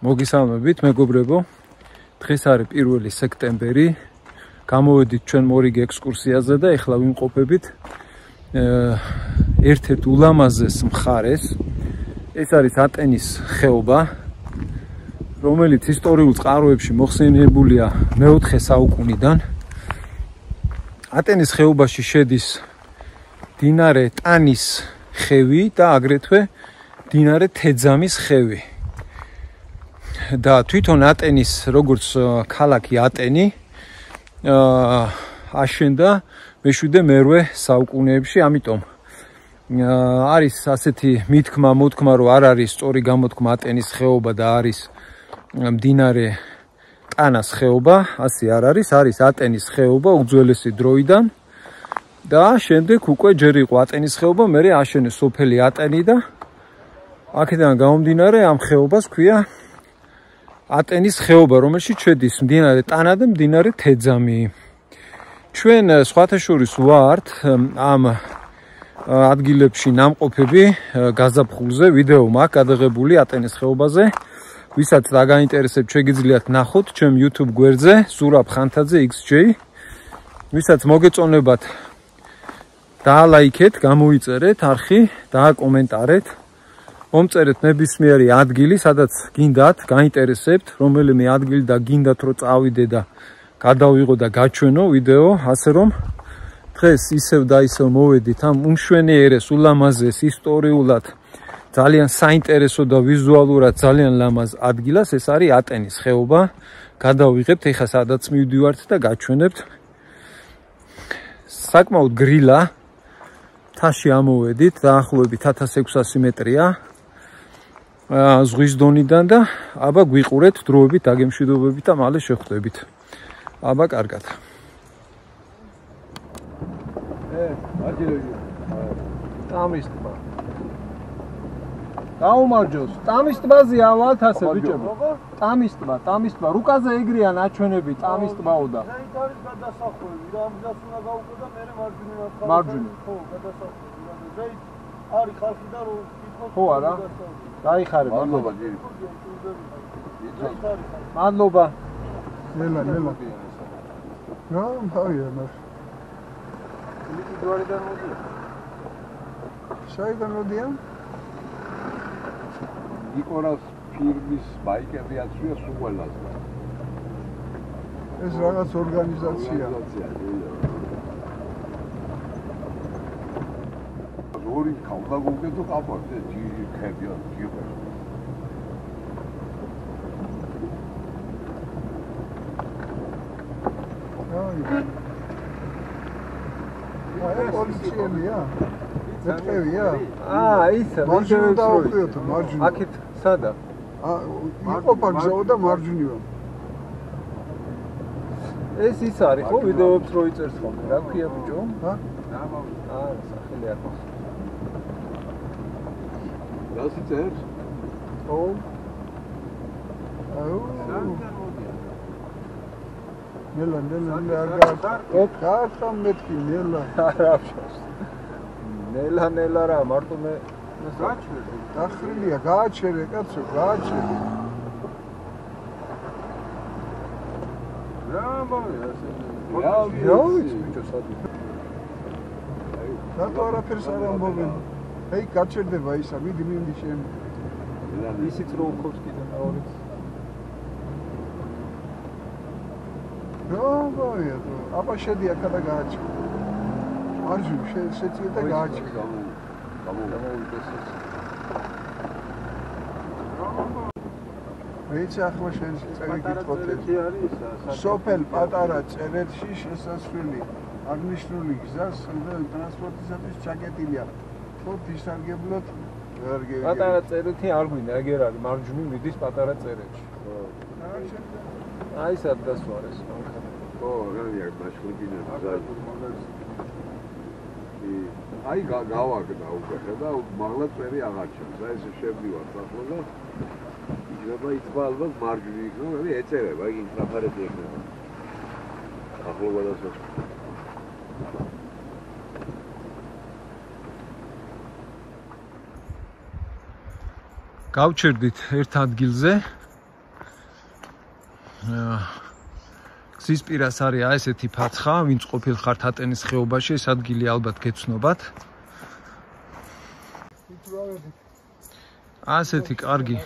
მოგესალმებით მეგობრებო. დღეს არის 1 სექტემბერი. გამოვედით ჩვენ მორიგი ექსკურსიაზე და ეხლა ვიმყოფებით ერთ-ერთ ულამაზეს მხარეს. ეს არის ატენის ხეობა, რომელიც ისტორიულ წყაროებში მოხსენიებულია მე-4 საუკუნიდან. ატენის ხეობაში შედის მდინარე ტანის ხევი და აგრეთვე მდინარე თეძამის ხევი. და თვითონ ატენის როგორც ქალაქი ატენი აშენდა მე-7-მე საუკუნეებში, ამიტომ არის ასეთი მოთქმა, რომ არ არის სწორი გამოთქმა ატენის ხეობა და არის მდინარე ტანას ხეობა, ასე არ არის, არის ატენის ხეობა უძველესი დროიდან და შემდეგ უკვე ჯერ იყო ატენის ხეობა, მერე აშენეს სოფელი ატენი და აქედან გამომდინარე ამ ხეობას ქვია ატენის ხეობა, რომელშიც შედის მდინარე ტანა და მდინარე თეძამი. ჩვენ სხვათა შორის ვართ ამ ადგილებში ნამყოფები გაზაფხულზე, ვიდეო მაქვს გადაღებული ატენის ხეობაზე. ვისაც დაგაინტერესებთ, შეგიძლიათ ნახოთ ჩემ YouTube გვერდზე, ზურაბ ხანთაძე XJ. ვისაც მოგეწონებათ, დაალაიქეთ, გამოიწერეთ არხი, დააკომენტარეთ. მომწერეთ ნებისმიერი ადგილი, სადაც გინდათ, გაინტერესებთ, რომელიმე ადგილი და გინდათ, რომ წავიდე და გადავიღო და გაჩვენო ვიდეო, ასე რომ დღეს ისევ და ისევ მოვედით ამ უმშვენიერეს, ულამაზეს, ისტორიულად ძალიან საინტერესო და ვიზუალურად ძალიან ლამაზ ადგილას, ეს არის ატენის ხეობა. გადავიღებთ, ეხლა სადაც მივდივართ და გაჩვენებთ. საკმაოდ გრილა, მთაში ამოვედით, დაახლოებით 1600 მეტრია. ზღვის დონიდან და აბა გვიყურეთ დროებით, დაგემშვიდობებით და მალე შეხვდებით. აბა კარგად. ტამის ტბა. გაუმარჯოს. ტამის ტბაზეა ვალთასე ბიჭებო. ტამის ტბა. რუკაზე ეგრეა ნაჩვენები ტამის ტბაო და. ეს არის გადასახვევი, რამზას უნდა გავუკო და მე მარჯვნივ. მარჯვნივ. ხო, გადასახვევი. არის ხალხი და რო კითხოთ. ხო არა? დაიხარებ. მადლობა ძირი. მადლობა. ნელა. რა, თავია მას. ლიკი გვარიდან მოდია. საიდან მოდია? იკორას ფირმის ბაიკები აცვია სულ ყველაზე. ეს რაღაც ორგანიზაცია. ორი ქავდა გუკეთო ყავარდე ჯირი ხებია ჯირო. აი, პოლიციელია. ეთქევია? ისა, მარჯვნივ დავუყიოთ, მარჯვნივ. აქეთ სადა? იყოფა გზაო და მარჯვნივ. ეს ის არის ხო ვიდეოებს რო იწერს ხოლმე, რა ქვია ბიჭო? ჰა? სახელი არ მახსოვს. რას იწერს? ხო. ნელა, გახამ მეთქი, ნელა. ნელა რა, მარტო მე გაჩერე. დახრილია, გააჩერე, კაცო, გააჩერე. რა მოვიდა ეს ბიჭო სადი. რატო არაფერს არ ამბობენ? აი, გაჩერდება ისა, მიდი შენ. ისიც რო უხობს კიდე მეორიც. რა მოვიდა? აბა შედი აქა და გააჩერე. მარჯვნივ შეწიე და გააჩერე. გამოვიდეს ეს. ვეც ახლა შენ წელი გითხოთე. არის სოფელ პატარა წერეთში შესასვლელი აღნიშნული გზას ტრანსპორტისათვის ჩაკეტილია. ხო დისარგებლოთ ვერ გიგე. პატარა წერეთი არ გვინდა, ეგერ არის მარჯვნივ მიდის პატარა წერეთში. აი სად დასვარეს მანქანა. ხო, რა ბაშკრინა აი გავაგდა უკვე და მაღლა წერი აღარ ჩანს. აი ესე შევდივართ ახლა და იგება იწვა ალბათ მარჯვნივ იქნება, მე ეწერება, იგი საფარეთი ექნება. ახლობა დასვას. გავჩერდით ერთ ადგილზე, გზის პირას არის ესეთი ფაცხა, ვინც ყოფილხართ ატენის ხეობაში, ეს ადგილი ალბათ გეცნობათ. ასეთი კარგი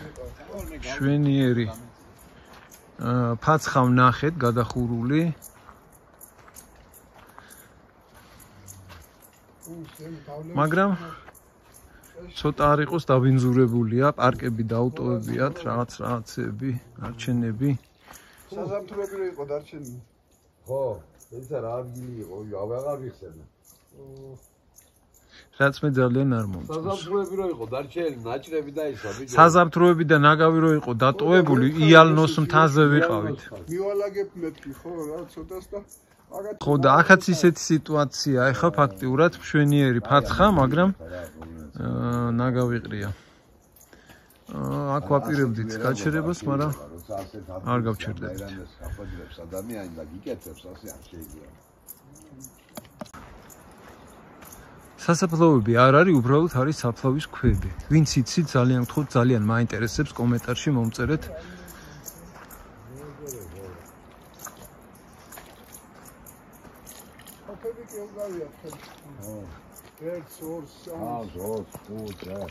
შვენიერი ფაცხა ვნახეთ გადახურული. მაგრამ ცოტა არ იყოს დაბინძურებულია, პარკები დაუტოვებიათ, რაღაცები, არჩენები. საზამთროები რო იყო დარჩენილი. ხო, ისა რა ადგილი იყო, აღარ ვიხსენე. რაც მე ძალიან არ მომწონს. საზამთროები რო იყო დარჩენილი, ნაჭრები და ისა ბიჭო. საზამთროები და ნაგავი რო იყო დატოვებული, იალნოს მთაზე ვიყავით. მივალაგებ მეთქი, ხო, რა ცოტას და ხო და აქაც ისეთი სიტუაცია, ეხლა ფაქტიურად მშვენიერი ფაცხა, მაგრამ ნაგავი ყრია. აქ ვაპირებდით გაჩერებას, მაგრამ არ გავჩერდებით. აფაძებს ადამიანი და გიკეთებს ასე არ შეიძლება. სასაფლაოები არ არის, უბრალოდ არის საფლავის ქვები. ვინც იცით, ძალიან გთხოვთ, ძალიან მაინტერესებს, კომენტარში მომწერეთ. ოფები კი უგავია ხელი. ხო. 1 2 3 2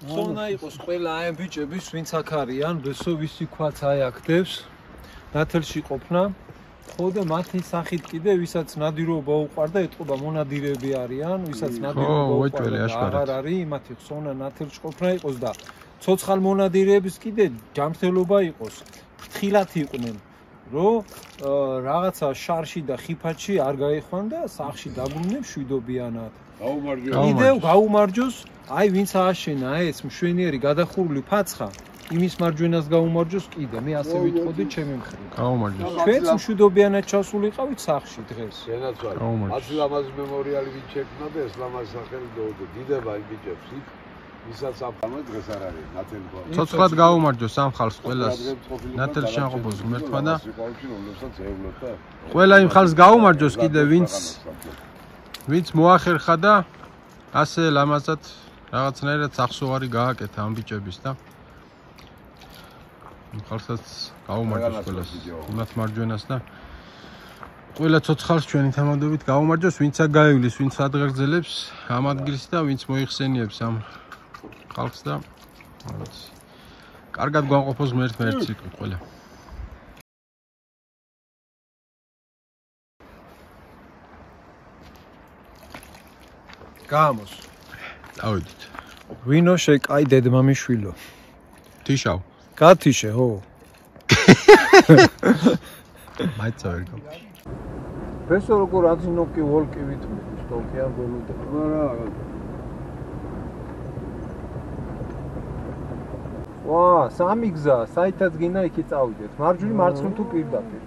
ზონა იყოს ყველა აი ამ ბიჭების, ვინც აქ არიან, ბესო ვისი ქვაც აი აქ დევს, ნათელში ყოფნა. ხო და მათი სახით კიდე, ვისაც ნადირობა უყვარდა, ეთყობა მონადირეები არიან, ვისაც ნადირობა უყვარდა, აღარ არის, მათი ხსოვნა ნათელში ყოფნა იყოს და ცოცხალ მონადირეების კიდე ჯანმრთელობა იყოს. ფრთხილად იყვნენ, რომ რაღაცა შარში და ხიფათში არ გაიხვან და სახლში დაბრუნდნენ მშვიდობიანად. კიდევ გაუმარჯოს, აი ვინც ააშენა ეს მშვენიერი გადახურული ფაცხა, იმის მარჯვენას გაუმარჯოს კიდე, მე ასე ვიტყოდი ჩემი მხრიდან. გაუმარჯოს. ჩვენც მშვიდობიანად ჩასულიყავით სახლში დღეს. შენაც ვარ. ათი ლამაზი მემორიალი ვინ შექმნა და ეს ლამაზი სახელი დაუდო. დიდება იმ ბიჭებს იქ. ვისაც აფამო დღეს არ არის ნათელი ხო. ცოცხლად გაუმარჯოს ამ ხალხს ყველას. ნათელი შეაღობოს ღმერთმა და ყველა იმ ხალხს გაუმარჯოს კიდე ვინც მოახერხა და ასე ლამაზად რაღაცნაირად სახსოვარი გააკეთა ამ ბიჭების და იმ ხალხსაც გაუმარჯოს ყველას. იმათ მარჯვენას და ყველა ცოცხალს ჩვენი თამადობით გაუმარჯოს, ვინც აქ გაივლის, ვინც ადღეგრძელებს ამ ადგილს და ვინც მოიხსენიებს ამ ხალხს და კარგად გვანყოფოს ღმერთმა ერთ ციკლი ყველა. გამოს. დავიდით. ვინო შეკაი დედმამიშვილო. თიშავ. გათიშე, ხო. მაიცა ვერ გავ. ბესო როგორ აძინოკი ვოლკი ვითმის თოკიან გოლუდა. ვა, სამი გზა, საითაც გინდა იქი წავიდეთ. მარჯვნივ, მარცხნივ თუ პირდაპირ.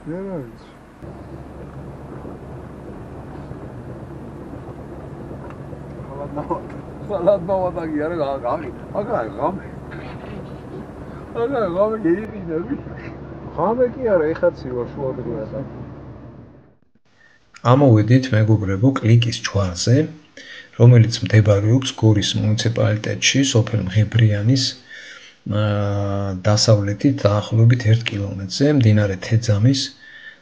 მე რა ვიცი. ხალად მოვადაგი არა გამი. აგა გამი. აგა გამი გეიდინები. ღამე კი არა, ეხაცი ვარ შუადღეა. ამოვედით მეგობრებო კლიკის ჯვარზე, რომელიც მდებარეობს გორის მუნიციპალიტეტში, სოფელ მღებრიანის დასავლეთით დაახლოებით 1 კილომეტრზე, მდინარე თეძამის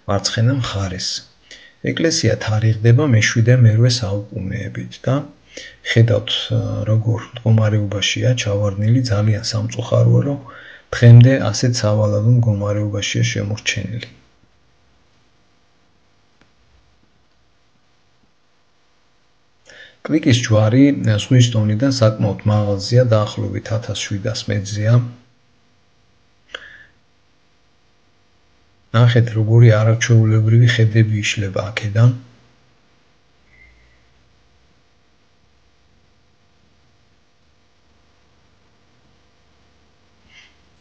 მარცხენა მხარეს. ეკლესია თარიღდება მე-7-მე-8 საუკუნეებით და ხედავთ როგორ მდგომარეობაშია ჩავარდნილი, ძალიან სამწუხაროა, რომ დღემდე ასეთ სავალალო მდგომარეობაშია შემორჩენილი. კლიკის ჯვარი ზღვის დონიდან საკმაოდ მაღალზეა, დაახლოებით 1700 მეტრზეა. ნახეთ როგორი არაჩვეულებრივი ხედები იშლება აქედან.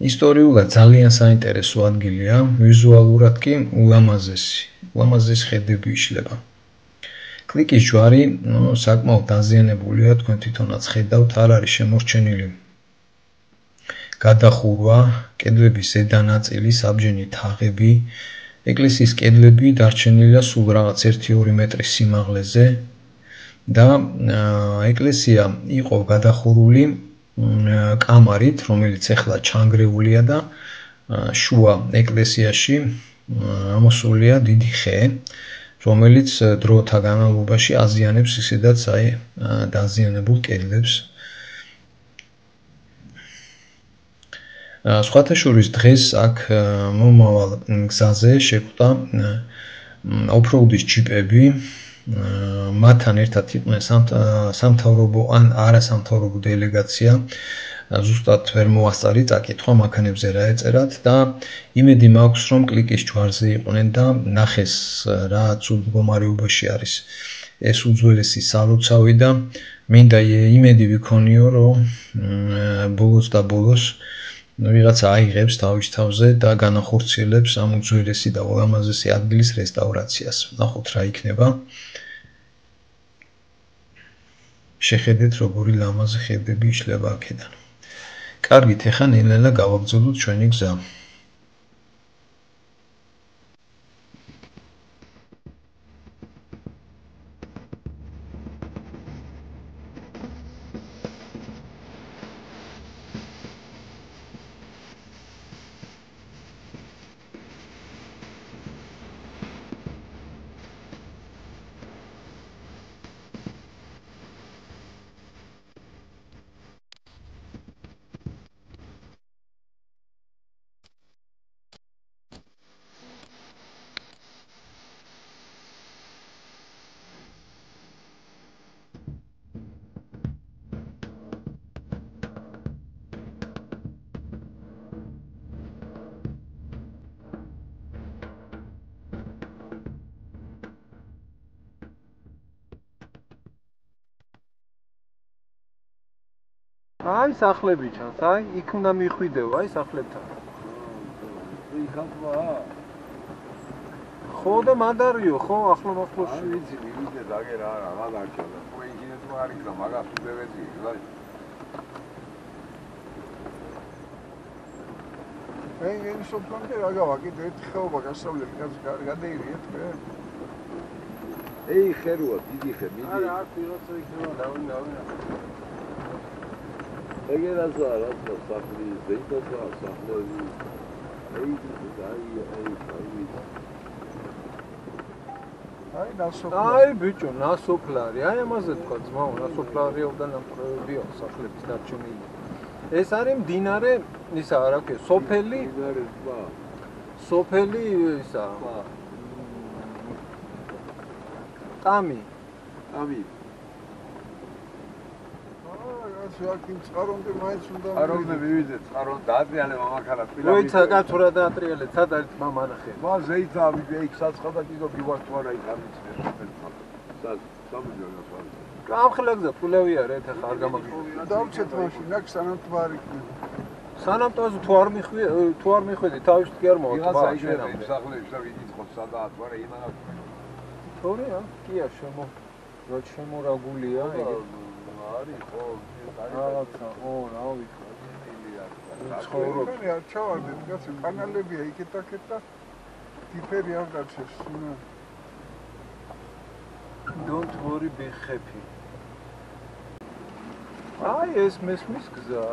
ისტორიულად ძალიან საინტერესო ადგილია, ვიზუალურად კი ულამაზესი ხედები იშლება. კლიკის ჯვარი საკმაოდ დაზიანებულია, თქვენ თვითონაც ხედავთ, არ არის შემორჩენილი გადახურვა, კედლების ზედა ნაწილი, საბჯენი თაღები, ეკლესიის კედლები დარჩენილია სულ რაღაც 1-2 მეტრის სიმაღლეზე და ეკლესია იყო გადახურული კამარით, რომელიც ახლა ჩანგრეულია და შუა ეკლესიაში ამოსულია დიდი ხე, რომელიც დროთა განმავლობაში აზიანებს ისედაც დაზიანებულ კედლებს. სხვათა შორის დღეს აქ მომავალ გზაზე შეხვდა ოფროუდის ჯიპები, მათთან ერთად იყვნენ სამთავრობო ან არასამთავრობო დელეგაცია. ზუსტად ვერ მოასწარი წაკითხვა მანქანებზე რა ეწერათ და იმედი მაქვს რომ კლიკის ჯვარზე იყვნენ და ნახეს რა ცუდ მდგომარეობაში არის ეს უძველესი სალოცავი და მინდა იმედი ვიქონიო რომ ბოლოს და ბოლოს ვიღაცა აიღებს თავის თავზე და განახორციელებს ამ უძველესი და ულამაზესი ადგილის რესტავრაციას. ნახოთ რა იქნება. შეხედეთ როგორი ლამაზი ხეები იშლება აქედან. კარგით, ეხლა ნელ-ნელა გავაგრძელოთ ჩვენი გზა. აი სახლები ჩანს, აი იქ უნდა მიხვიდეო, აი სახლებთან. იქავა. ხო და მანდარიო, ხო, ახლო-ახლოში. ვიცი, მივიდე დაგერა რა დარჩა და ხო იქინეს რო არის და მაგას უდევეცი, რა. ეს სოფლამდე რა გავა, კიდე ერთი ხეობა გასავლელი გადაირიეთ მე. ხეროა, დიდი ხე, მიდი. არა, აქ ვიღაცა იქნება, დავინა. ეგერაზა რა საფრი ზეიტოა საფლები აი ნასოფლარი აი ბიჭო ნასოფლარი აი ამაზე თქვა ძმაო ნასოფლარიო და ნამყროებიო სახლების დარჩენილი ეს არის მდინარე ისა რა ქვია სოფელი ისა ტამი აქ წყარომდე მაინც უნდა წყარომდე მივიდე წყარომ დაატრიალე მამაქალა თბილა როიცა კაცურა დაატრიალე სად არის მამანახე ვა ზეითა მივიდე იქ საცხადა კიდო გივართ თუ არა იქ არ ვიცი სად სამიჯონას ვარ გამხლეგზე ფულევი არა ეხა არ გამაგიჟდა დავჩეთ მაშინ აქ სანამ თვარი სანამ თვაზე თუ არ მიხვედი თავში კი არ მოვა ვიღაცა იქნება სახლებში და ვიკითხოთ სადაა თუ არა იმანა თორეა კია შემორაგულია ეგ არის ხო რაღაცა ო რა ვიცი ცხოვრობ არ ჩავარდეთ კაცო კანალებია იქეთ-აქეთ და ტიფერი არ გაჩეს don't worry be happy აი ეს მესმის გზა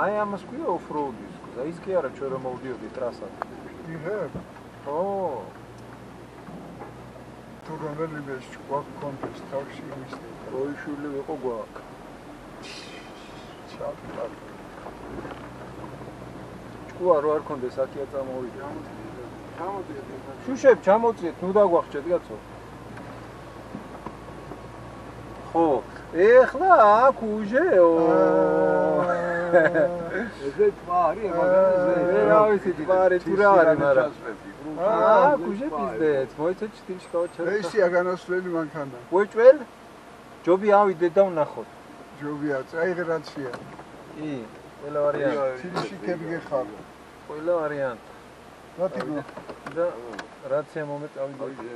აი ამას ქვია off-road-ის გზა ის კი არა ჩვენ რომ მოვდიოდი ტრასად იღებ ო თუ რომელიმე შუაქ კონტექსტ თავში მისდე. როიშვილი ვიყო გვაქვს. ჩავტარ. ჭკუა რო არ კონდეს აკია წამოვიდა. შუშებ ჩამოწიეთ, ნუ დაგვახჭეთ კაცო. ხო, ეხლა აქ უჟეო. ესე თვარი მაგაზე. რა ვიცი, თვარი თუ რა არის, მაგრამ გუჟე პიზდეთ, მოიცეთ ჩtildeში გავაჩერე. ესია განასვლელი მანქანა. ვეჭველ? ჯობი ავიდე და ვნახოთ. ჯობია, წაიღრაცია. კი, ყველა ვარიანტი. ჩილში ქებგეხარ. ყველა ვარიანტი. რატო? და რაცია მომეწავიდე.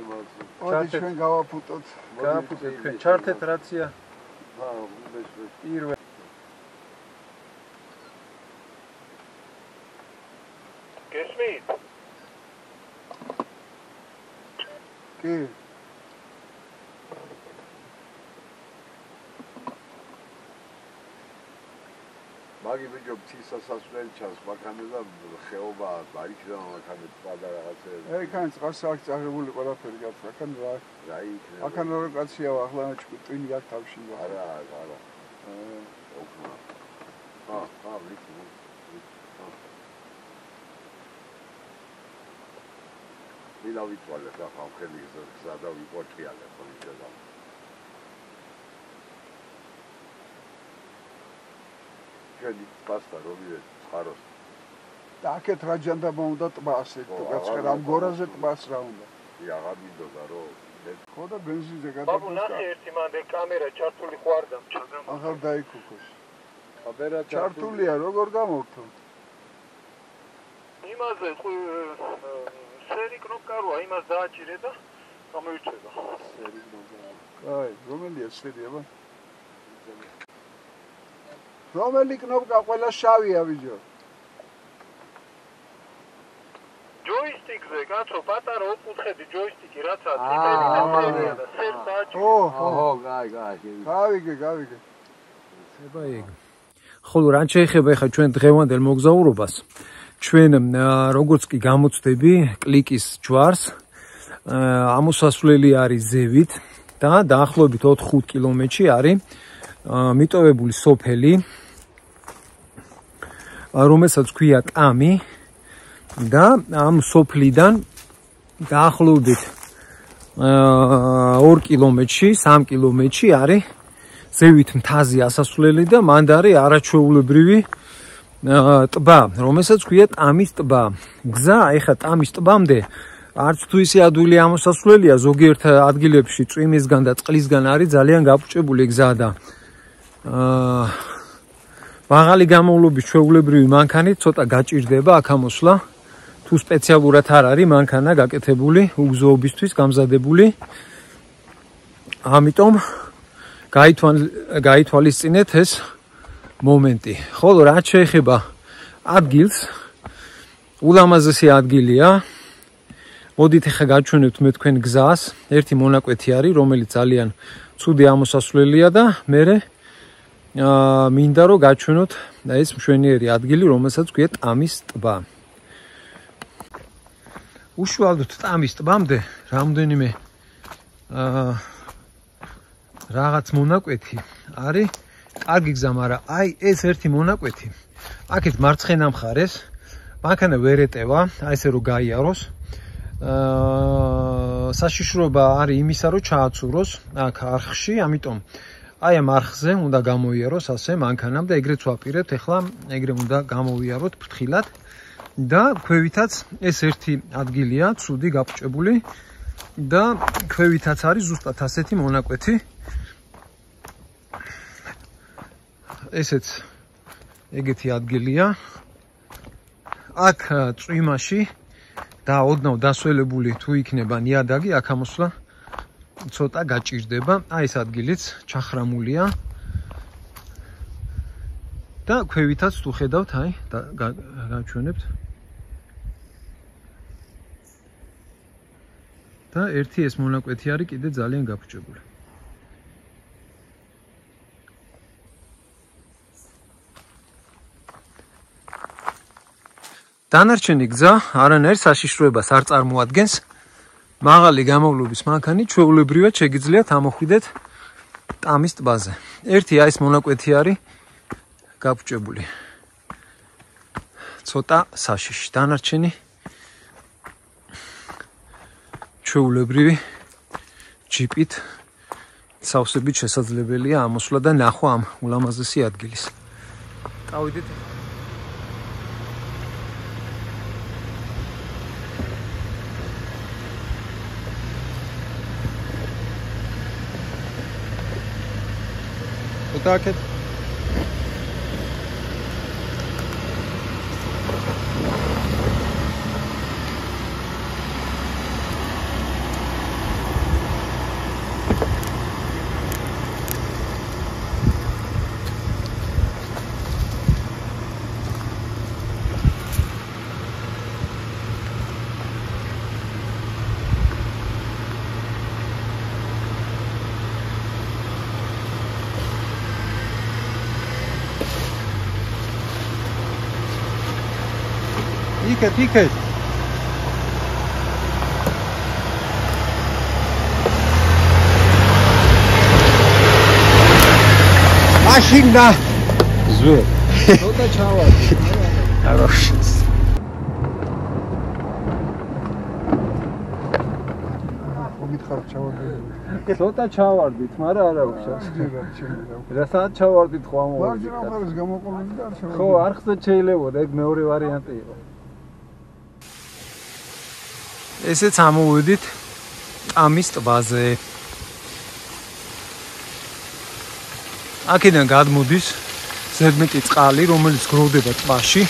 ოდი ჩვენ გავაფუტოთ. გავაფუტეთ ჩვენ. ჩართეთ რაცია. პირველ გესმით? კი. მაგი ბიჭო ცისასასვლელი ჩანს მაქანე და ხეობა არიქდა მაქანე პადა რაღაცეები. იქან წყარს აქვს წაღებული ყველაფერი გაქვს. აქან რა იქნება. აქან რა კაცია ახლა ჭკვინი აქ თავში. არა. ოკნა. ვიცი. ვინა ვიცვალე და ხალხი გზა და ვიპორტიალე ხოლმე და ჩვენი პასტა რომელი წყაროს და აქეთ რა ჯანდაბა უნდა ტბა ასე კაცხა რამ გორაზე ტბას რა უნდა აღარ მინდოდა რომ ხო და ბენზინზე ბაბუ ნახე ერთი მანდე კამერა ჩართული ხო არ დამჭა აღარ დაიქუქოს კამერა ჩართულია როგორ გამოვთო იმაზე სერი კნოპკა როა იმას დააჭირე და გამოიწვება სერი კნოპკა აი რომელია სერი აბა რომელი კნოპკა ყველა შავია ბიჭო ჯოისტიკზე კაცო პატარა ოთხკუთხედი ჯოისტიკი რაცა წითელი და სერს დააჭირე ოჰო გაიგე ხება ეგ ხოლო რა შეიძლება ხა ჩვენ დღევანდელ მოგზაურობას ჩვენ როგორც კი გამოცდები კლიკის ჯვარს ამოსასვლელი არის ზევით და დაახლოებით 4-5 კილომეტრში არის მიტოვებული სოფელი რომელსაც ქვია ტამი და ამ სოფლიდან დაახლოებით 2 კილომეტრში 3 კილომეტრში არის ზევით მთაზე ასასვლელი და მანდ არის არაჩვეულებრივი ტბა, რომელსაც ქვია ტამის ტბა. გზა ეხა ტამის ტბამდე არც თუ ისე ადვილი ამოსასვლელია, ზოგიერთ ადგილებში წვიმისგან და წყლისგან არის ძალიან გაფუჭებული გზა და მაღალი გამოვლობის ჩვეულებრივი მანქანით ცოტა გაჭირდება აქ ამოსვლა. თუ სპეციალურად არ არის მანქანა გაკეთებული უგზოობისთვის გამზადებული. ამიტომ გაითვალისწინეთ ეს მომენტი. ხოლო რაც შეეხება ადგილს, ულამაზესი ადგილია. მოდით ახლა გაჩვენებთ მე თქვენ გზას. ერთი მონაკვეთი არის, რომელიც ძალიან ცუდი ამოსასვლელია და მე მინდა რომ გაჩვენოთ ეს მშვენიერი ადგილი, რომელსაც ქვია ტამის ტბა. უშუალოდ ტამის ტბამდე რამდენიმე რაღაც მონაკვეთი არის კარგი გზა, მაგრამ აი ეს ერთი მონაკვეთი. აქეთ მარცხენა მხარეს მანქანა ვერ ეტევა, აი ესე რომ გაიაროს. საშიშროება არის იმისა, რომ ჩააცუროს აქ არხში, ამიტომ აი ამ არხზე უნდა გამოიაროს ასე მანქანამ და ეგრეც ვაპირებთ, ეხლა ეგრე უნდა გამოვიაროთ ფრთხილად და ქვევითაც ეს ერთი ადგილია, ცუდი გაფუჭებული და ქვევითაც არის ზუსტად ასეთი მონაკვეთი. ესეც ეგეთი ადგილია. აქ წვიმაში და ოდნავ დასველებული თუ იქნება ნიადაგი, აქ ამოსვლა ცოტა გაჭირდება. აი ეს ადგილიც ჩახრამულია. და ქვევითაც თუ ხედავთ, აი გაჩვენებთ. და ერთი ეს მონაკვეთი არის კიდე ძალიან გაფუჭებული. დანარჩენი გზა არანაირ საშიშროებას არ წარმოადგენს. მაღალი გამოვლობის მანქანით ჩვეულებრივად შეგიძლიათ ამოხვიდეთ ტამის ტბაზე. ერთი აი ეს მონაკვეთი არის გაფუჭებული. ცოტა საშიში. დანარჩენი ჩვეულებრივი ჯიპით სავსებით შესაძლებელია ამოსვლა და ნახვა ამ ულამაზესი ადგილის. წავიდეთ. Отак. იქეთ. მაშინა ზვე. ცოტა ჩავარდი. არაშიც. მითხარ ჩავარდი. ცოტა ჩავარდით, მაგრამ არა უშავს. რასაც ჩავარდით ხო ამოვიდა. მარჯვენა მხარეს გამოყოლები და არ ჩავარდი. ხო, არხზე შეიძლებოდა, ეგ მეორე ვარიანტი იყო. ესეც ამოვიდით ტამის ტბაზე. აქედან გადმოდის ზედმეტი წყალი, რომელიც გროვდება ტბაში.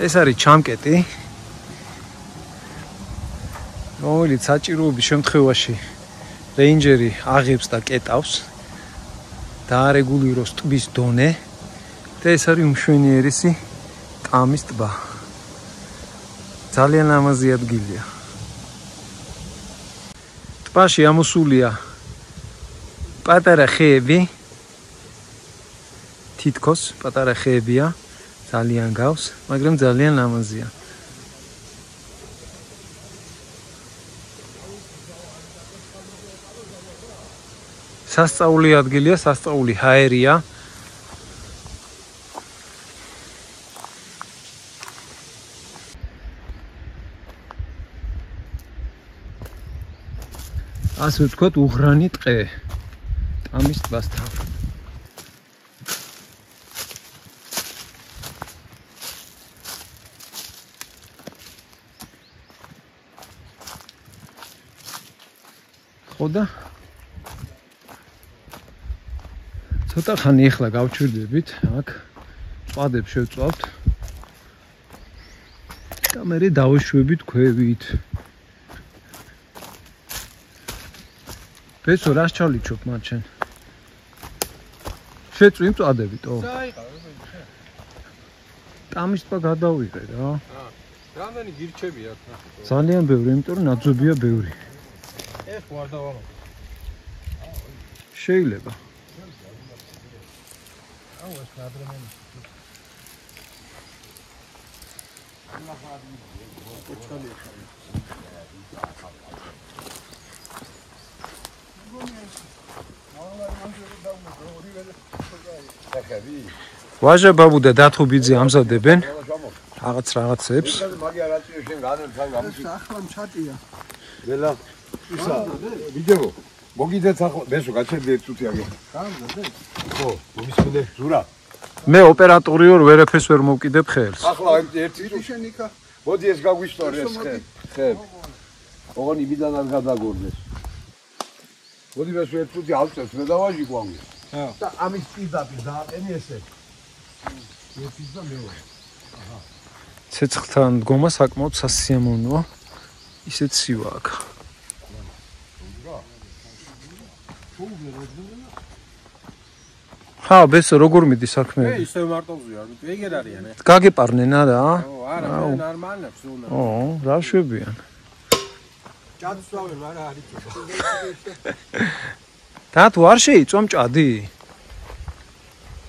ეს არის ჩამკეტი, რომელიც საჭიროების შემთხვევაში რეინჯერი აღებს და კეტავს და არეგულიროს ტბის დონე და ეს არის უმშვენიერესი ტამის ტბა. ძალიან ლამაზი ადგილია. ტბაში ამოსულია პატარა ხეები, თითქოს პატარა ხეებია. ძალიან გავს, მაგრამ ძალიან ლამაზია. სასწაული ადგილია, სასწაული ჰაერია. ასე ვთქვათ, უღრანი ტყე ტამის ტბასთან. და ცოტა ხანი ახლა გავჩვირდებით, აქ წვადებს შევწვავთ და მერე დავეშვებით ქვევით. ბესო რას ჩალიჩობ მათ შენ? შეწვი წვადებითო? ტამის ტბა გადავიღე რა. რამდენი გირჩები აქ? ძალიან ბევრი, იმიტომ რომ ნაძვებია ბევრი. ეხ ვარ დავამო. შეიძლება. აუ ეს ადრემენი. ვაჟა ბაბუ და დათო ბიძე ამზადებენ რაღაცებს. ახლა მჩატია. ველა ისა ვიდეო მოგიდეთ ახლა მესო გაჩერდი ერთ წუთი აგე. გამზადე? ხო, მომისმენე ზურა. მე ოპერატორი ვარ, ვერაფერს ვერ მოვკიდებ ხელს. ახლა ერთი შენ იქა. მოდი ეს გაგვისტორე ეს ხე. ოღონდ იმიდან არ გადაგორდეს. მოდი მესო ერთ წუთი ალწევს მე დავაჟი ყვამი. და ამის პიზაპი დააყენი ესე. ერთი და მეორე. აჰა. ცეცხლთან დგომა საკმაოდ სასიამოვნოა. ისეთ სივა აქ. ხა, ბესო, როგორ მიდი საქმე? მე ისევ მარტოზე არ ვიტყვი, ეგერ არიან. გაგეპარნენ არა? ო, არა, მე ნორმალებს უნდა. ო, რა შვებიან? ჭადსვავე, არა არის. დათო არ შეიწვა მჭადი?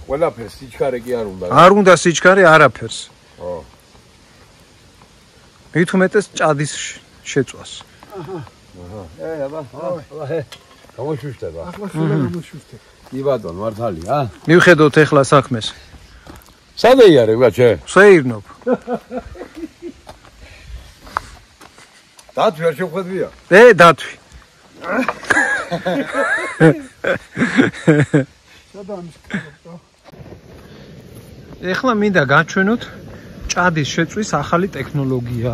ყველაფერს სიჩქარე კი არ უნდა. არ უნდა სიჩქარე, არაფერს. ხო. მით უმეტეს ჭადის შეწვას. აჰა. აბა. გამოშვიშტება. ახლა სულ გამოშვიშტე. კი ბატონო, მართალია? მივხედოთ ეხლა საქმეს. სადე იარე, ბაჩე? შეირნობ. დათვი არ შეხვედრია? დათვი. ეხლა მინდა გაჩვენოთ ჭადის შეწვის ახალი ტექნოლოგია.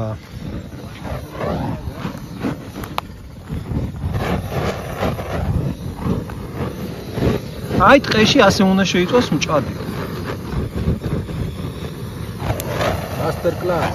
აი ტყეში ასე უნდა შეიწვას მჭადი. Master class.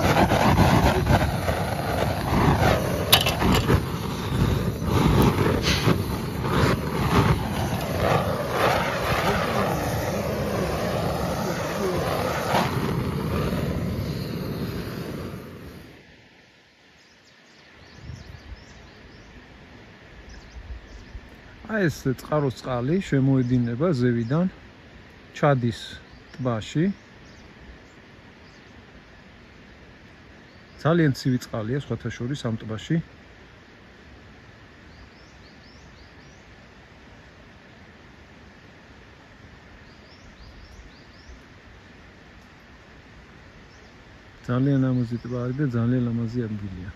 აი ეს წყაროს წყალი შემოედინება ზევიდან ჩადის ტბაში. ძალიან ცივი წყალია სხვათა შორის ამ ტბაში. ძალიან ლამაზი ტბა არის და ძალიან ლამაზი ადგილია.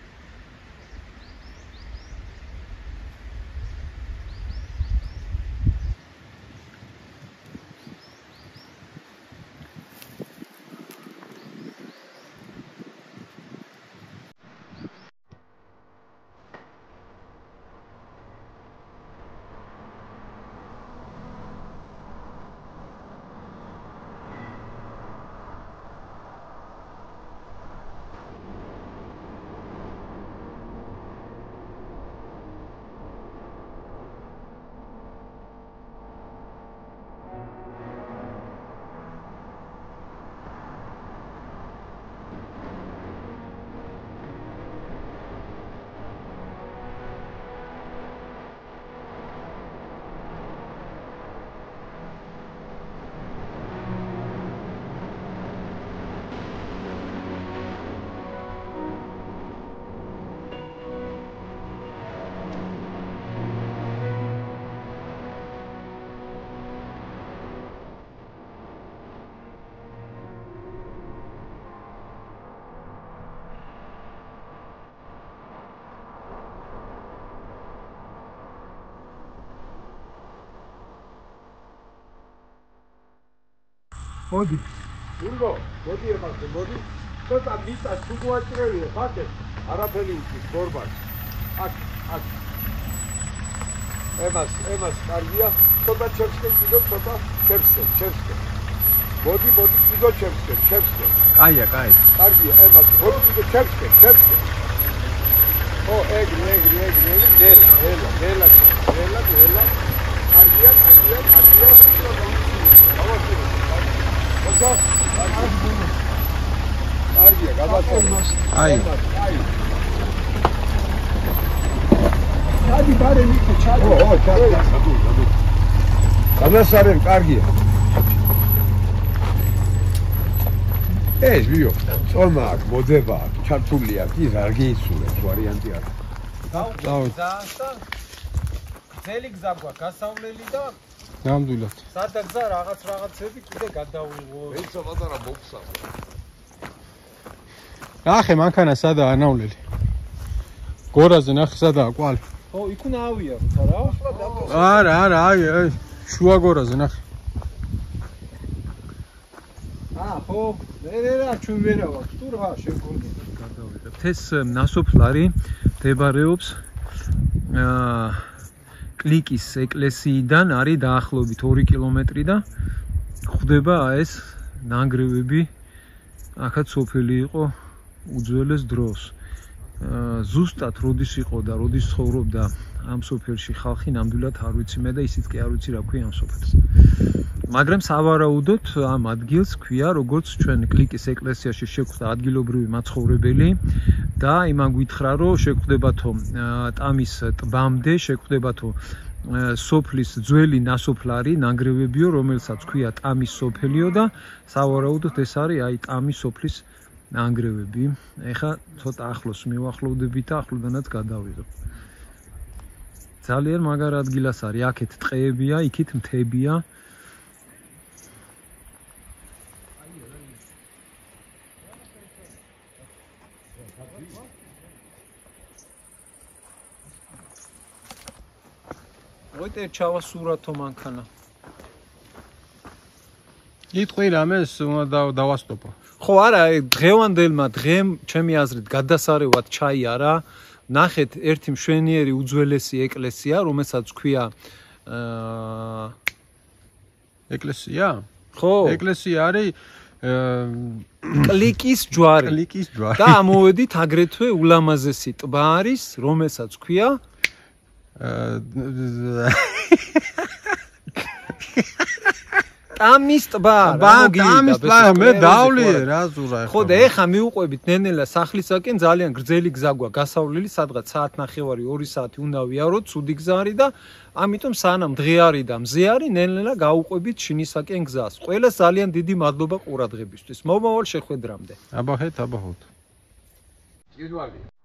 მოდი. ურგო, მოდი ეხლა, მოდი. ცოტა მიწას თუ გვაჭრევია, ხათე. არაფერი უჩის გორბას. აქ. ემას კარგია. ცოტა ჩევსკენ კიდო ცოტა ჩევსკენ. მოდი, კიდო ჩევსკენ. კაია. კარგია, ემას, მოდი კიდო ჩევსკენ. ო, ეგრე. ნელა. კარგია. კარგია, გადაწყვეტ. აი. ჩადი ბარე მიწე, ჩადი. ჩადი. გადასარენ, კარგია. ეს ვიო, წონა აქ, მოდება აქ, ჩართული აქ, ის არ გიიცულებს ვარიანტი არ. ძელი გზა გვაქვს, გასავლელი და ნამდვილად. სადა გზა რაღაცები კიდე გადაულო. ეცა პატარა ბოქსა. ნახე მანქანა სადაა ანავლელი. გორაზე ნახე სადაა კვალი. ხო, იქ უნდა ავიაროთ, არა? არა, აი, შუა გორაზე ნახე. ხო, რა ჩვენ ვერა ვაქვს, თუ რა შეგონია. გადავიღებთ. ეს ნასოფლარი მდებარეობს კლიკის ეკლესიიდან არის დაახლოებით 2 კილომეტრი და ხვდება ეს ნანგრევები. აქაც სოფელი იყო უძველეს დროს. ზუსტად როდის იყო და როდის ცხოვრობდა ამ სოფელში ხალხი ნამდვილად არ ვიცი მე და ისიც კი არ ვიცი რა ქვია ამ სოფელს. მაგრამ სავარაუდოდ ამ ადგილს ქვია როგორც ჩვენ კლიკის ეკლესიაში შეხვდა ადგილობრივი მაცხოვრებელი და იმან გითხრა რომ შეხვდებათო ტამის ტბამდე შეხვდებათო სოფლის ძველი ნასოფლარი ნანგრევებიო რომელსაც ქვია ტამის სოფელიო და სავარაუდოდ ეს არის აი ტამის სოფლის ნანგრევები. ეხა ცოტა ახლოს მივახლოვდებით და ახლოდანაც გადავიღებ. ძალიან მაგარ ადგილას არის, აქეთ ტყეებია, იქით მთებია. მოიტე ჩავა სურათო მანქანა. იტყვი რამეს უნდა დავასტოპო. ხო არა, დღევანდელმა დღემ ჩემი აზრით გადასარევად ჩაიარა. ნახეთ ერთი მშვენიერი უძველესი ეკლესია, რომელსაც ქვია ეკლესია? ხო, ეკლესია არის კლიკის ჯვარი. და ამოვედით აგრეთვე ულამაზესი ტბა არის, რომელსაც ქვია ტამის ტბა მე დავლიე რა ზურა ხო და ეხა მიუყვებით ნენელა სახლისაკენ ძალიან გრძელი გზა გვაქვს გასავლელი სადღაც საათნახევარი 2 საათი უნდა ვიაროთ ცუდი გზა არის და ამიტომ სანამ დღე არის და მზე არის ნენელა გავუყვებით შინისაკენ გზას ყველას ძალიან დიდი მადლობა ყურადღებისთვის მომავალ შეხვედრამდე აბახეთ იძვალია